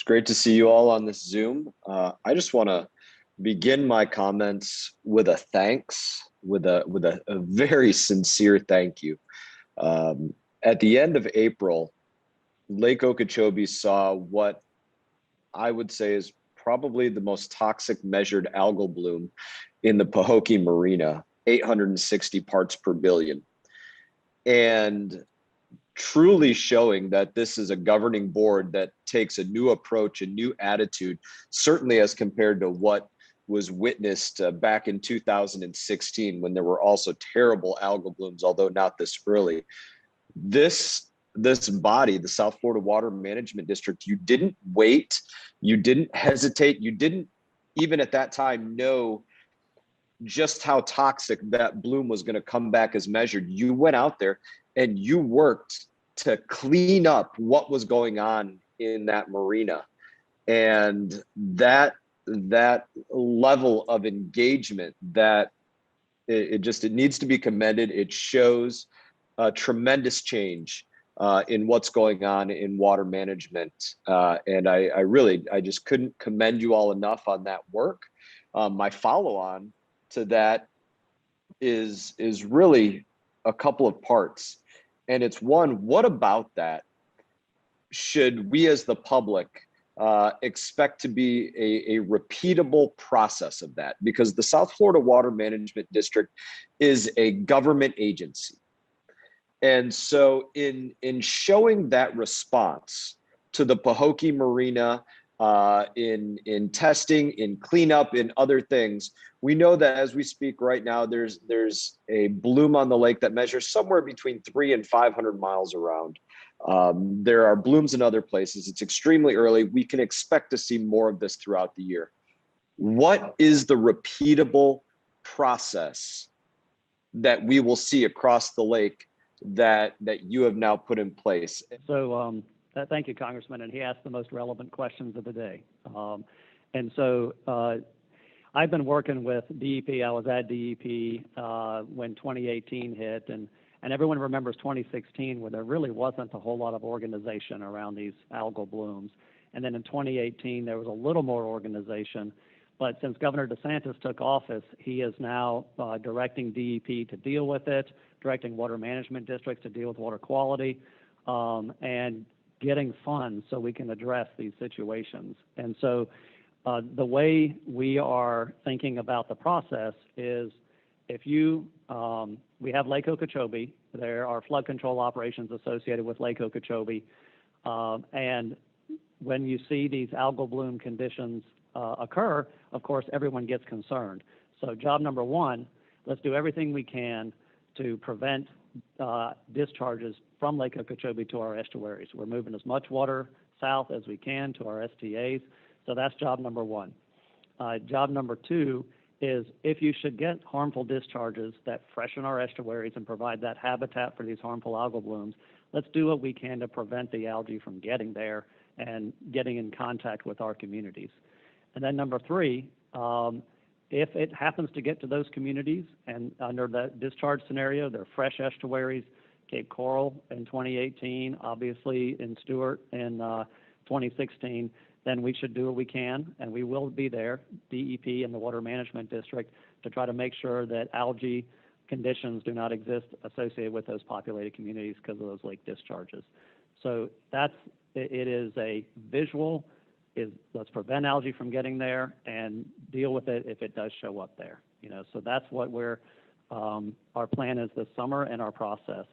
It's great to see you all on this Zoom. I just want to begin my comments with a thanks, with a very sincere thank you. At the end of April, Lake Okeechobee saw what I would say is probably the most toxic measured algal bloom in the Pahokee Marina, 860 parts per billion. And truly showing that this is a governing board that takes a new approach, a new attitude, certainly as compared to what was witnessed back in 2016 when there were also terrible algal blooms, although not this early. This body, the South Florida Water Management District, you didn't wait, you didn't hesitate, you didn't even at that time know just how toxic that bloom was going to come back as measured. You went out there and you worked to clean up what was going on in that marina. And that level of engagement, that it needs to be commended. It shows a tremendous change in what's going on in water management. And I just couldn't commend you all enough on that work. My follow on to that is really a couple of parts. And it's one, what about that should we as the public expect to be a repeatable process of that? Because the South Florida Water Management District is a government agency. And so in showing that response to the Pahokee Marina, in testing, in cleanup, in other things, we know that as we speak right now, there's a bloom on the lake that measures somewhere between 300 and 500 miles around. There are blooms in other places. It's extremely early. We can expect to see more of this throughout the year. What is the repeatable process that we will see across the lake that you have now put in place? So thank you, Congressman. And he asked the most relevant questions of the day. I've been working with DEP. I was at DEP when 2018 hit, and everyone remembers 2016 where there really wasn't a whole lot of organization around these algal blooms. And then in 2018, there was a little more organization. But since Governor DeSantis took office, he is now directing DEP to deal with it, directing water management districts to deal with water quality, and getting funds so we can address these situations. And so the way we are thinking about the process is we have Lake Okeechobee, there are flood control operations associated with Lake Okeechobee, and when you see these algal bloom conditions occur, of course, everyone gets concerned. So job number one, let's do everything we can to prevent discharges from Lake Okeechobee to our estuaries. We're moving as much water south as we can to our STAs. So that's job number one. Job number two is if you should get harmful discharges that freshen our estuaries and provide that habitat for these harmful algal blooms, let's do what we can to prevent the algae from getting there and getting in contact with our communities. And then number three, if it happens to get to those communities and under the discharge scenario, they're fresh estuaries, Cape Coral in 2018, obviously in Stewart in 2016, then we should do what we can, and we will be there, DEP and the Water Management District, to try to make sure that algae conditions do not exist associated with those populated communities because of those lake discharges. So it is a visual, let's prevent algae from getting there and deal with it if it does show up there. So that's what our plan is this summer and our process.